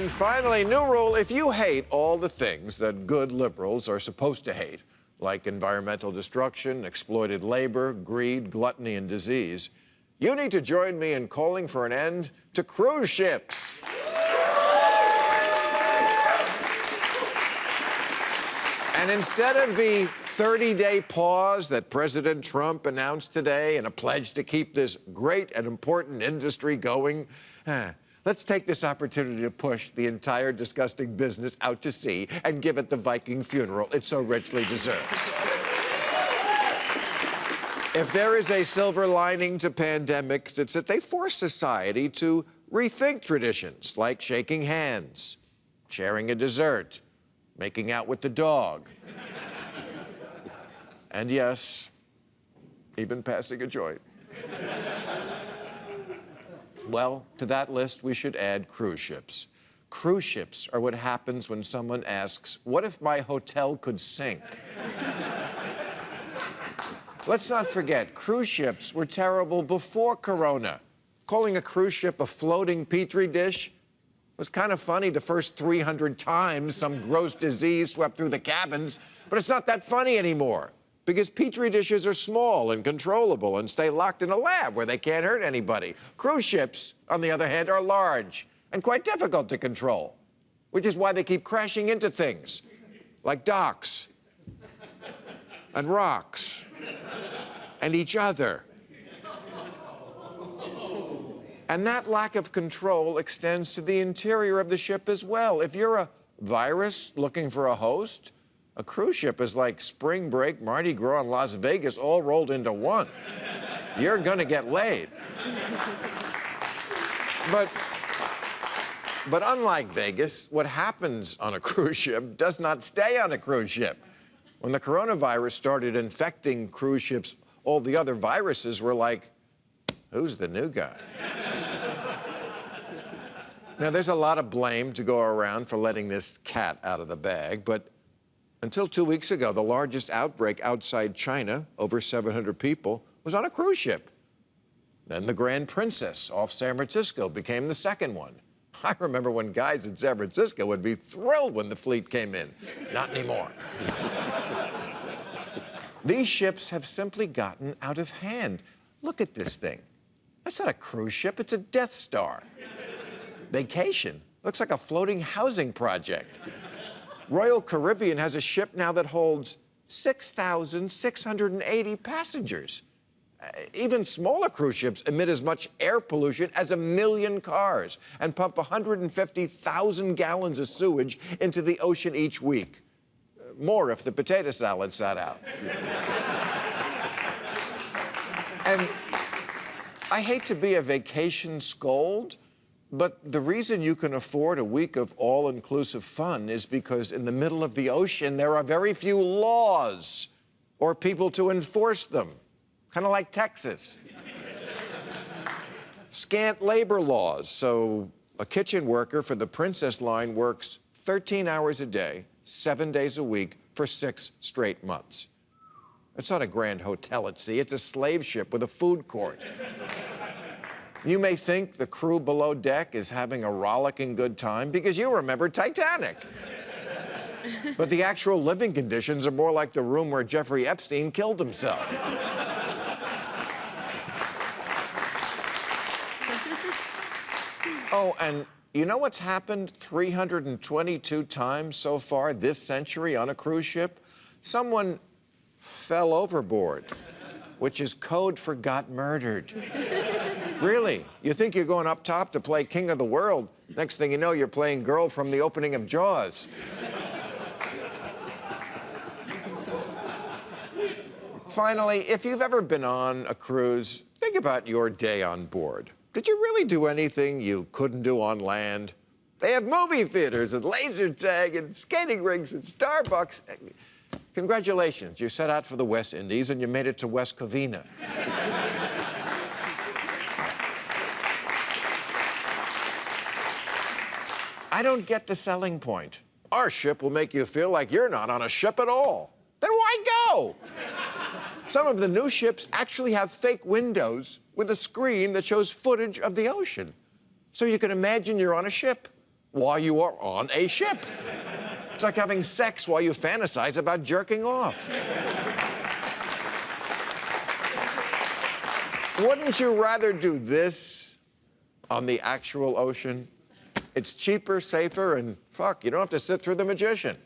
And finally, new rule, if you hate all the things that good liberals are supposed to hate, like environmental destruction, exploited labor, greed, gluttony, and disease, you need to join me in calling for an end to cruise ships. And instead of the 30-day pause that President Trump announced today and a pledge to keep this great and important industry going, let's take this opportunity to push the entire disgusting business out to sea and give it the Viking funeral it so richly deserves. If there is a silver lining to pandemics, it's that they force society to rethink traditions like shaking hands, sharing a dessert, making out with the dog, and yes, even passing a joint. Well, to that list, we should add cruise ships. Cruise ships are what happens when someone asks, what if my hotel could sink? Let's not forget, cruise ships were terrible before Corona. Calling a cruise ship a floating Petri dish was kind of funny the first 300 times some gross disease swept through the cabins, but it's not that funny anymore because Petri dishes are small and controllable and stay locked in a lab where they can't hurt anybody. Cruise ships, on the other hand, are large and quite difficult to control, which is why they keep crashing into things like docks and rocks and each other. And that lack of control extends to the interior of the ship as well. If you're a virus looking for a host, a cruise ship is like spring break, Mardi Gras, and Las Vegas all rolled into one. You're gonna get laid. But unlike Vegas, what happens on a cruise ship does not stay on a cruise ship. When the coronavirus started infecting cruise ships, all the other viruses were like, who's the new guy? Now, there's a lot of blame to go around for letting this cat out of the bag, but until 2 weeks ago, the largest outbreak outside China, over 700 people, was on a cruise ship. Then the Grand Princess off San Francisco became the second one. I remember when guys in San Francisco would be thrilled when the fleet came in. Not anymore. These ships have simply gotten out of hand. Look at this thing. That's not a cruise ship, it's a Death Star. Vacation looks like a floating housing project. Royal Caribbean has a ship now that holds 6,680 passengers. Even smaller cruise ships emit as much air pollution as 1 million cars and pump 150,000 gallons of sewage into the ocean each week. More if the potato salad sat out. And I hate to be a vacation scold, but the reason you can afford a week of all-inclusive fun is because in the middle of the ocean, there are very few laws or people to enforce them, kind of like Texas. Scant labor laws, so a kitchen worker for the Princess line works 13 hours a day, 7 days a week for 6 straight months. It's not a grand hotel at sea, it's a slave ship with a food court. You may think the crew below deck is having a rollicking good time because you remember Titanic. But the actual living conditions are more like the room where Jeffrey Epstein killed himself. Oh, and you know what's happened 322 times so far this century on a cruise ship? Someone fell overboard, which is code for got murdered. Really, you think you're going up top to play King of the World. Next thing you know, you're playing girl from the opening of Jaws. Finally, if you've ever been on a cruise, think about your day on board. Did you really do anything you couldn't do on land? They have movie theaters and laser tag and skating rinks and Starbucks. Congratulations, you set out for the West Indies and you made it to West Covina. I don't get the selling point. Our ship will make you feel like you're not on a ship at all. Then why go? Some of the new ships actually have fake windows with a screen that shows footage of the ocean. So you can imagine you're on a ship, while you are on a ship. It's like having sex while you fantasize about jerking off. Wouldn't you rather do this on the actual ocean? It's cheaper, safer, and fuck, you don't have to sit through the magician.